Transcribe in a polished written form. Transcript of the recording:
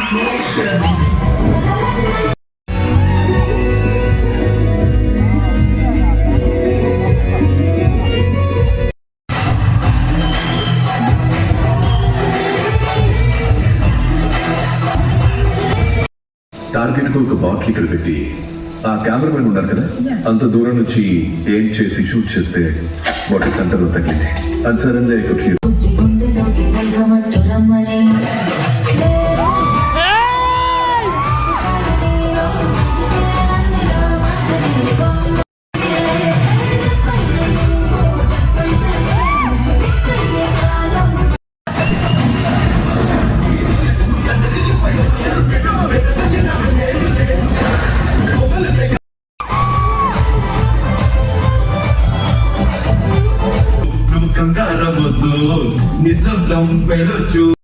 target కు ఒక bottle ఇక్కడ పెట్టి ఆ కెమెరామెన్ ఉన్నారు కదా అంత దూరం నుంచి ఏం చేసి షూట్ చేస్తే బాటిల్ సెంటర్ లో తగిలింది అది సడన్ గా ఇక్కడ కంగారవద్దు నిశ్శబ్దం పెదచు